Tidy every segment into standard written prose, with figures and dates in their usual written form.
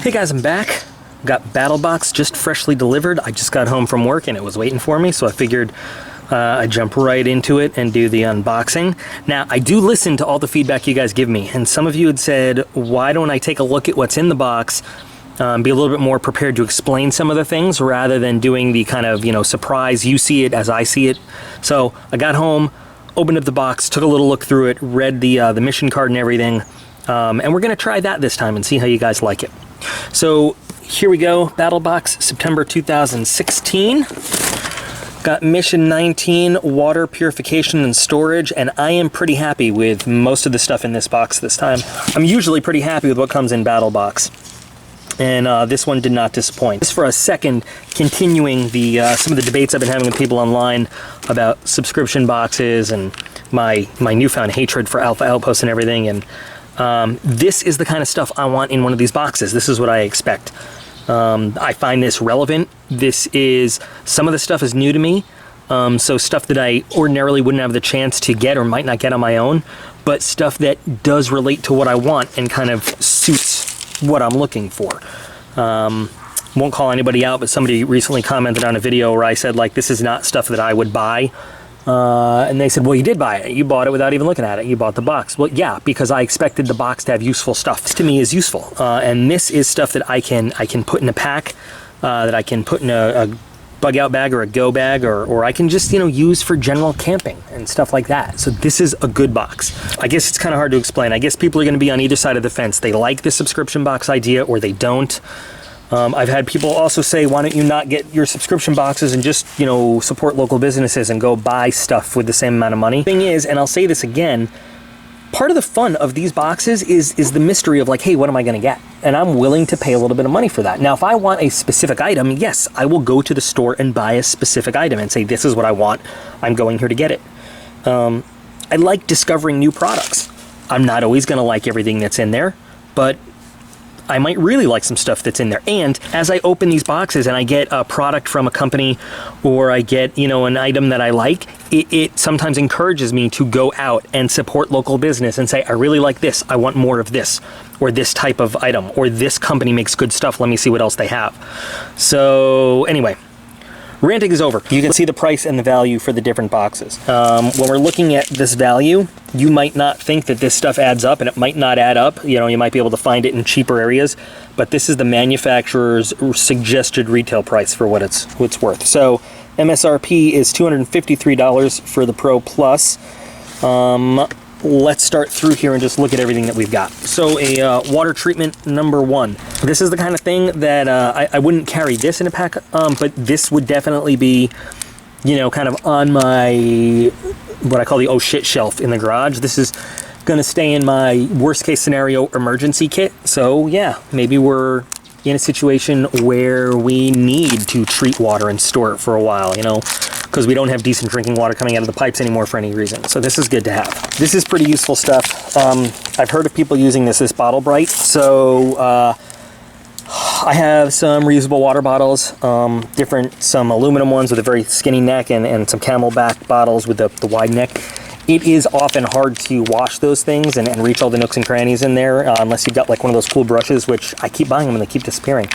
Hey guys, I'm back. Got BattlBox just freshly delivered. I just got home from work and it was waiting for me, so I figured I'd jump right into it and do the unboxing. Now, I do listen to all the feedback you guys give me, and some of you had said, why don't I take a look at what's in the box, be a little bit more prepared to explain some of the things rather than doing the kind of, surprise, you see it as I see it. So I got home, opened up the box, took a little look through it, read the mission card and everything, and we're gonna try that this time and see how you guys like it. So here we go, BattlBox, September 2016. Got mission 19, water purification and storage, and I am pretty happy with most of the stuff in this box this time. I'm usually pretty happy with what comes in BattlBox, and this one did not disappoint. Just for a second, continuing the some of the debates I've been having with people online about subscription boxes and my newfound hatred for Alpha Outposts and everything, and this is the kind of stuff I want in one of these boxes. This is what I expect. I find this relevant. This is, some of the stuff is new to me, so stuff that I ordinarily wouldn't have the chance to get or might not get on my own, but stuff that does relate to what I want and kind of suits what I'm looking for. Won't call anybody out, but somebody recently commented on a video where I said, like, this is not stuff that I would buy. And they said, well, you did buy it. You bought it without even looking at it. You bought the box. Well, yeah, because I expected the box to have useful stuff. This to me is useful. And this is stuff that I can put in a pack, that I can put in a bug out bag or a go bag, or I can just, use for general camping and stuff like that. So this is a good box. I guess it's kind of hard to explain. I guess people are going to be on either side of the fence. They like the subscription box idea or they don't. I've had people also say, why don't you not get your subscription boxes and just, support local businesses and go buy stuff with the same amount of money? Thing is, and I'll say this again, part of the fun of these boxes is the mystery of like, hey, what am I going to get? And I'm willing to pay a little bit of money for that. Now, if I want a specific item, yes, I will go to the store and buy a specific item and say, this is what I want. I'm going here to get it. I like discovering new products. I'm not always going to like everything that's in there, but I might really like some stuff that's in there. And as I open these boxes and I get a product from a company or I get, an item that I like, it sometimes encourages me to go out and support local business and say, I really like this. I want more of this, or this type of item, or this company makes good stuff. Let me see what else they have. So anyway, ranting is over. You can see the price and the value for the different boxes. When we're looking at this value, you might not think that this stuff adds up, and it might not add up. You might be able to find it in cheaper areas, but this is the manufacturer's suggested retail price for what it's worth. So MSRP is $253 for the Pro Plus. Let's start through here and just look at everything that we've got. So a water treatment number 1. This is the kind of thing that I wouldn't carry this in a pack, but this would definitely be, kind of on my, what I call the oh shit shelf in the garage. This is gonna stay in my worst case scenario emergency kit. So yeah, maybe we're in a situation where we need to treat water and store it for a while, because we don't have decent drinking water coming out of the pipes anymore for any reason. So this is good to have. This is pretty useful stuff. I've heard of people using this as bottle bright. So I have some reusable water bottles, some aluminum ones with a very skinny neck and some Camelback bottles with the wide neck. It is often hard to wash those things and reach all the nooks and crannies in there unless you've got like one of those cool brushes, which I keep buying them and they keep disappearing.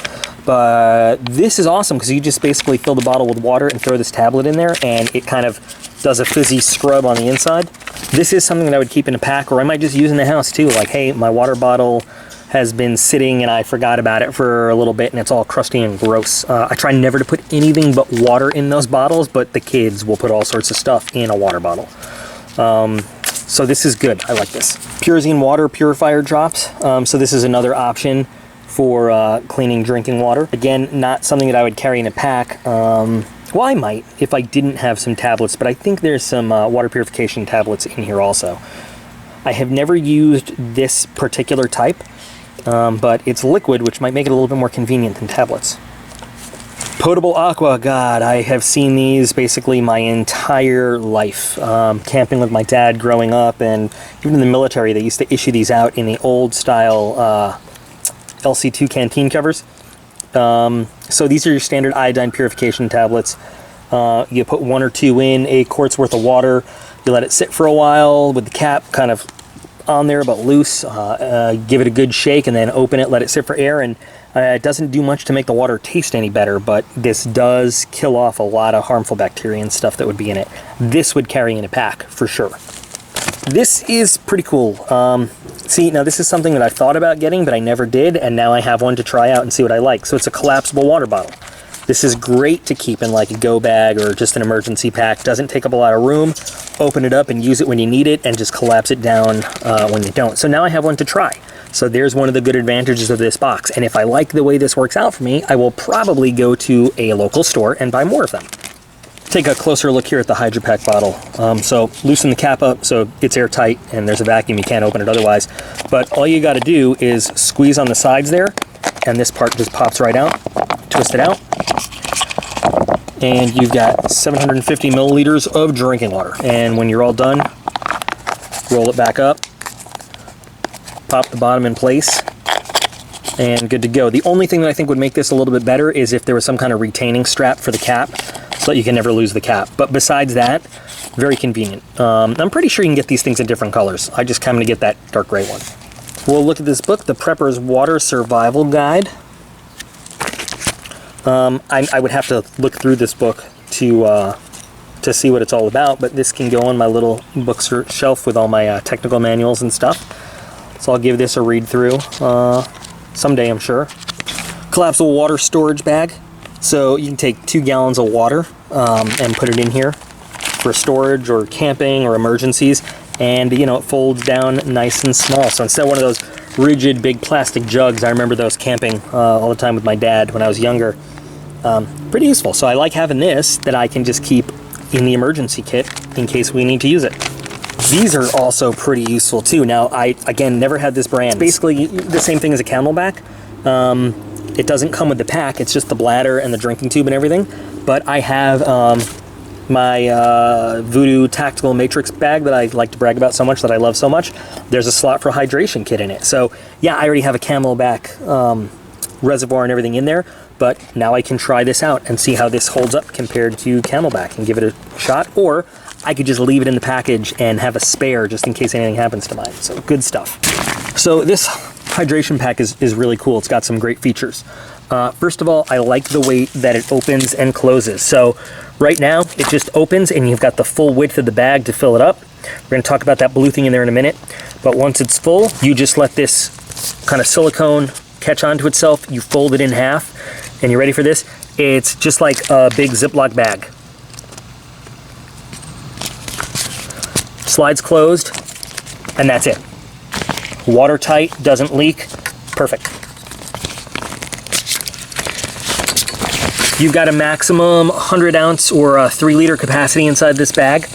But this is awesome because you just basically fill the bottle with water and throw this tablet in there and it kind of does a fizzy scrub on the inside. This is something that I would keep in a pack, or I might just use in the house too. Like, hey, my water bottle has been sitting and I forgot about it for a little bit and it's all crusty and gross. I try never to put anything but water in those bottles, but the kids will put all sorts of stuff in a water bottle. So this is good. I like this. Purazine water purifier drops. So this is another option for cleaning drinking water. Again, not something that I would carry in a pack. Well, I might if I didn't have some tablets, but I think there's some water purification tablets in here also. I have never used this particular type, but it's liquid, which might make it a little bit more convenient than tablets. Potable aqua, God, I have seen these basically my entire life. Camping with my dad growing up, and even in the military, they used to issue these out in the old style LC2 canteen covers. So these are your standard iodine purification tablets. You put 1 or 2 in, a quart's worth of water. You let it sit for a while with the cap kind of on there but loose, give it a good shake and then open it, let it sit for air, and it doesn't do much to make the water taste any better, but this does kill off a lot of harmful bacteria and stuff that would be in it. This would carry in a pack for sure. This is pretty cool. See, now this is something that I thought about getting, but I never did, and now I have one to try out and see what I like. So it's a collapsible water bottle. This is great to keep in like a go bag or just an emergency pack. Doesn't take up a lot of room. Open it up and use it when you need it, and just collapse it down when you don't. So now I have one to try. So there's one of the good advantages of this box. And if I like the way this works out for me, I will probably go to a local store and buy more of them. Take a closer look here at the Hydropack bottle. So loosen the cap up so it's airtight and there's a vacuum, you can't open it otherwise. But all you got to do is squeeze on the sides there, and this part just pops right out. Twist it out, and you've got 750 milliliters of drinking water. And when you're all done, roll it back up, pop the bottom in place, and good to go. The only thing that I think would make this a little bit better is if there was some kind of retaining strap for the cap so that you can never lose the cap. But besides that, very convenient. I'm pretty sure you can get these things in different colors. I just kind of get that dark gray one. We'll look at this book, The Prepper's Water Survival Guide. I would have to look through this book to see what it's all about, but this can go on my little bookshelf with all my technical manuals and stuff. So I'll give this a read through someday, I'm sure. Collapsible water storage bag. So you can take 2 gallons of water and put it in here for storage or camping or emergencies, and you know, it folds down nice and small. So instead of one of those rigid big plastic jugs, I remember those camping all the time with my dad when I was younger. Pretty useful. So I like having this that I can just keep in the emergency kit in case we need to use it. These are also pretty useful too. Now, I, again, never had this brand. It's basically the same thing as a Camelback. It doesn't come with the pack, it's just the bladder and the drinking tube and everything. But I have my Voodoo Tactical Matrix bag that I like to brag about so much, that I love so much. There's a slot for a hydration kit in it. So yeah, I already have a Camelback reservoir and everything in there, but now I can try this out and see how this holds up compared to Camelback and give it a shot. Or I could just leave it in the package and have a spare just in case anything happens to mine. So good stuff. So this hydration pack is really cool. It's got some great features. First of all, I like the way that it opens and closes. So right now it just opens and you've got the full width of the bag to fill it up. We're going to talk about that blue thing in there in a minute. But once it's full, you just let this kind of silicone catch onto itself. You fold it in half, and you're ready for this. It's just like a big Ziploc bag. Slides closed, and that's it. Watertight, doesn't leak, perfect. You've got a maximum 100 ounce or a 3 liter capacity inside this bag.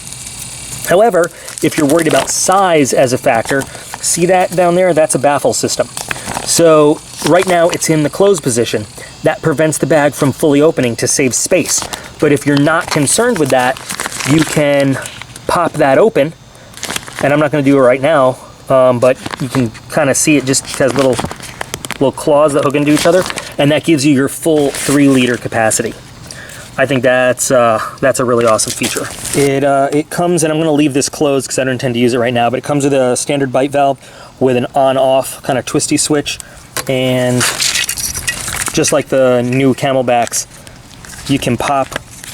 However, if you're worried about size as a factor, see that down there? That's a baffle system. So right now it's in the closed position. That prevents the bag from fully opening to save space. But if you're not concerned with that, you can pop that open. And I'm not going to do it right now, but you can kind of see it just has little claws that hook into each other, and that gives you your full 3 liter capacity. I think that's a really awesome feature. It comes, and I'm going to leave this closed because I don't intend to use it right now, but it comes with a standard bite valve with an on-off kind of twisty switch, and just like the new Camelbacks, you can pop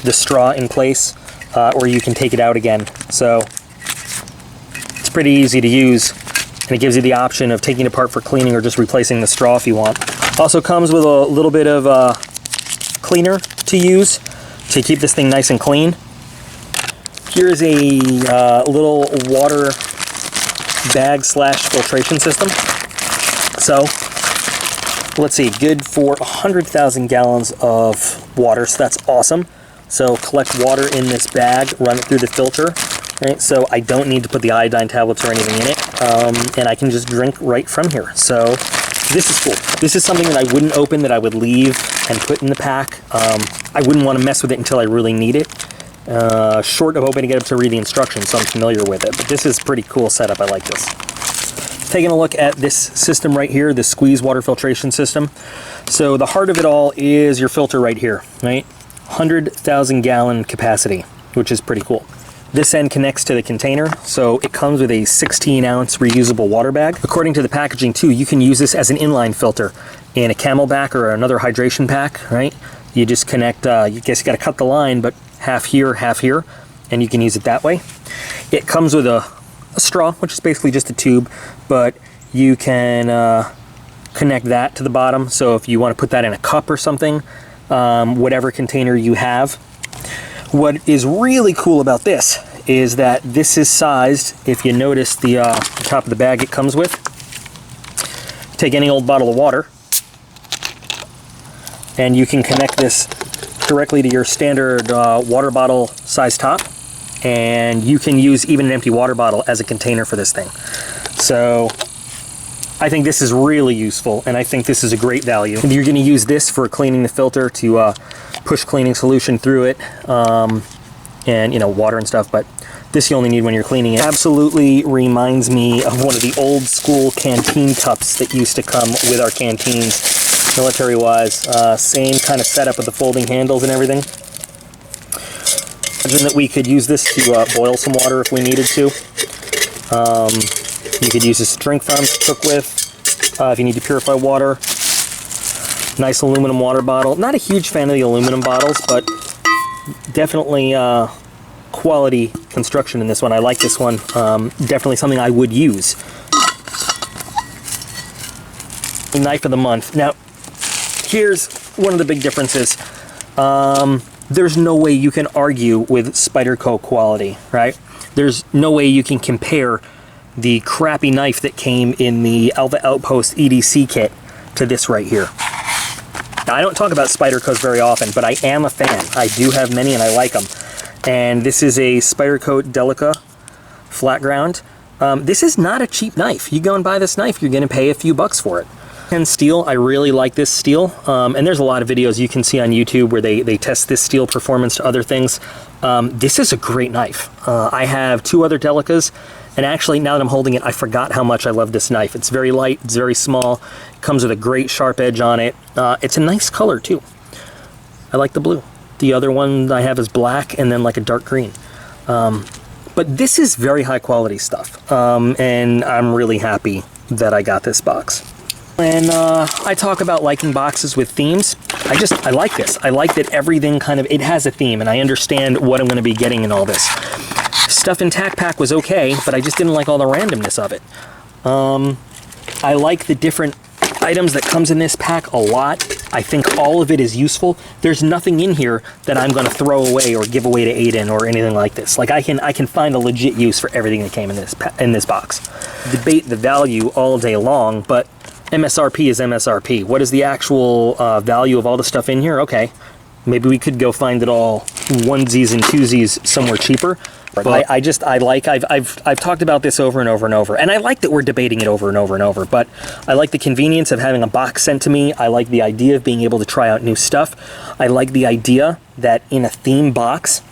the straw in place, or you can take it out again. So it's pretty easy to use, and it gives you the option of taking it apart for cleaning or just replacing the straw if you want. Also comes with a little bit of cleaner to use to keep this thing nice and clean. Here's a little water bag / filtration system. So let's see, good for 100,000 gallons of water, so that's awesome. So collect water in this bag, run it through the filter, right? So I don't need to put the iodine tablets or anything in it, and I can just drink right from here. So this is cool. This is something that I wouldn't open, that I would leave and put in the pack. I wouldn't want to mess with it until I really need it. Short of opening it up to read the instructions, so I'm familiar with it. But this is a pretty cool setup. I like this. Taking a look at this system right here, the squeeze water filtration system. So the heart of it all is your filter right here, right? 100,000 gallon capacity, which is pretty cool. This end connects to the container, so it comes with a 16-ounce reusable water bag. According to the packaging too, you can use this as an inline filter in a Camelback or another hydration pack, right? You just connect, you guess you gotta cut the line, but half here, and you can use it that way. It comes with a straw, which is basically just a tube, but you can connect that to the bottom, so if you want to put that in a cup or something, whatever container you have. What is really cool about this is that this is sized, if you notice the top of the bag it comes with. Take any old bottle of water, and you can connect this directly to your standard water bottle size top, and you can use even an empty water bottle as a container for this thing. So I think this is really useful, and I think this is a great value. And you're going to use this for cleaning the filter to push cleaning solution through it, and, you know, water and stuff, but this you only need when you're cleaning it. Absolutely reminds me of one of the old school canteen cups that used to come with our canteens, military-wise. Same kind of setup with the folding handles and everything. Imagine that we could use this to boil some water if we needed to. You could use this to drink from, to cook with, if you need to purify water. Nice aluminum water bottle. Not a huge fan of the aluminum bottles, but definitely quality construction in this one. I like this one. Definitely something I would use. Knife of the month. Now, here's one of the big differences. There's no way you can argue with Spyderco quality, right? There's no way you can compare the crappy knife that came in the Alpha Outpost EDC kit to this right here. Now, I don't talk about Spydercos very often, but I am a fan. I do have many and I like them. And this is a Spyderco Delica flat ground. This is not a cheap knife. You go and buy this knife, you're gonna pay a few bucks for it. And steel, I really like this steel. And there's a lot of videos you can see on YouTube where they test this steel performance to other things. This is a great knife. I have two other Delicas, and actually, now that I'm holding it, I forgot how much I love this knife. It's very light, it's very small, it comes with a great sharp edge on it. It's a nice color too. I like the blue. The other one I have is black and then like a dark green. But this is very high quality stuff, and I'm really happy that I got this box. When I talk about liking boxes with themes, I like this. I like that everything kind of, it has a theme, and I understand what I'm going to be getting in all this. Stuff in Tac Pack was okay, but I just didn't like all the randomness of it. I like the different items that comes in this pack a lot. I think all of it is useful. There's nothing in here that I'm going to throw away or give away to Aiden or anything like this. Like I can find a legit use for everything that came in this box. Debate the value all day long, but MSRP is MSRP. What is the actual value of all the stuff in here? Okay, maybe we could go find it all onesies and twosies somewhere cheaper. But I've talked about this over and over and over, and I like that we're debating it over and over and over, but I like the convenience of having a box sent to me. I like the idea of being able to try out new stuff. I like the idea that in a theme box,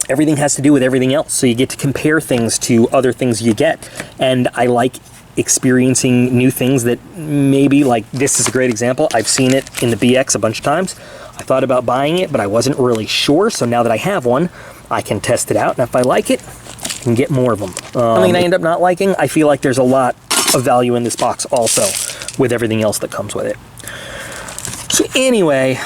everything has to do with everything else, so you get to compare things to other things you get, and I like experiencing new things that maybe, like this is a great example. I've seen it in the BX a bunch of times. I thought about buying it, but I wasn't really sure, so now that I have one, I can test it out, and if I like it, I can get more of them. Something I end up not liking, I feel like there's a lot of value in this box also, with everything else that comes with it. So anyway,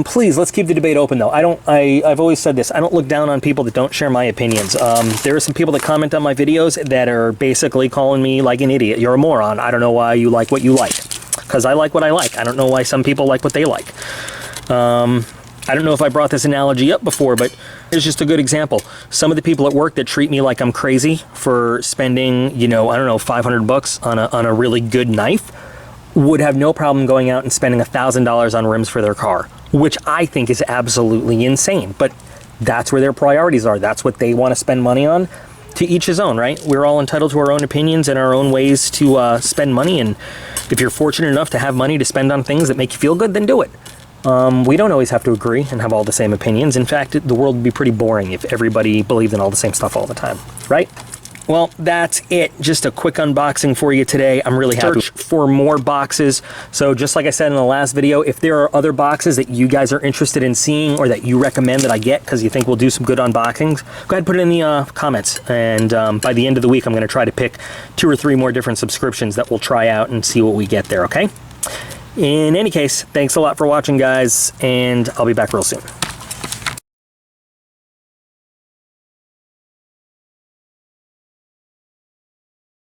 please, let's keep the debate open though. I've always said this, I don't look down on people that don't share my opinions. There are some people that comment on my videos that are basically calling me like an idiot. You're a moron. I don't know why you like what you like. Because I like what I like. I don't know why some people like what they like. I don't know if I brought this analogy up before, but it's just a good example. Some of the people at work that treat me like I'm crazy for spending, you know, I don't know, 500 bucks on a really good knife would have no problem going out and spending $1,000 on rims for their car, which I think is absolutely insane. But that's where their priorities are. That's what they want to spend money on. To each his own, right? We're all entitled to our own opinions and our own ways to spend money. And if you're fortunate enough to have money to spend on things that make you feel good, then do it. We don't always have to agree and have all the same opinions. In fact, the world would be pretty boring if everybody believed in all the same stuff all the time, right? Well, that's it. Just a quick unboxing for you today. I'm really happy. Search for more boxes. So just like I said in the last video, if there are other boxes that you guys are interested in seeing or that you recommend that I get because you think we'll do some good unboxings, go ahead and put it in the comments. And by the end of the week, I'm going to try to pick 2 or 3 more different subscriptions that we'll try out and see what we get there, okay? In any case, thanks a lot for watching, guys, and I'll be back real soon.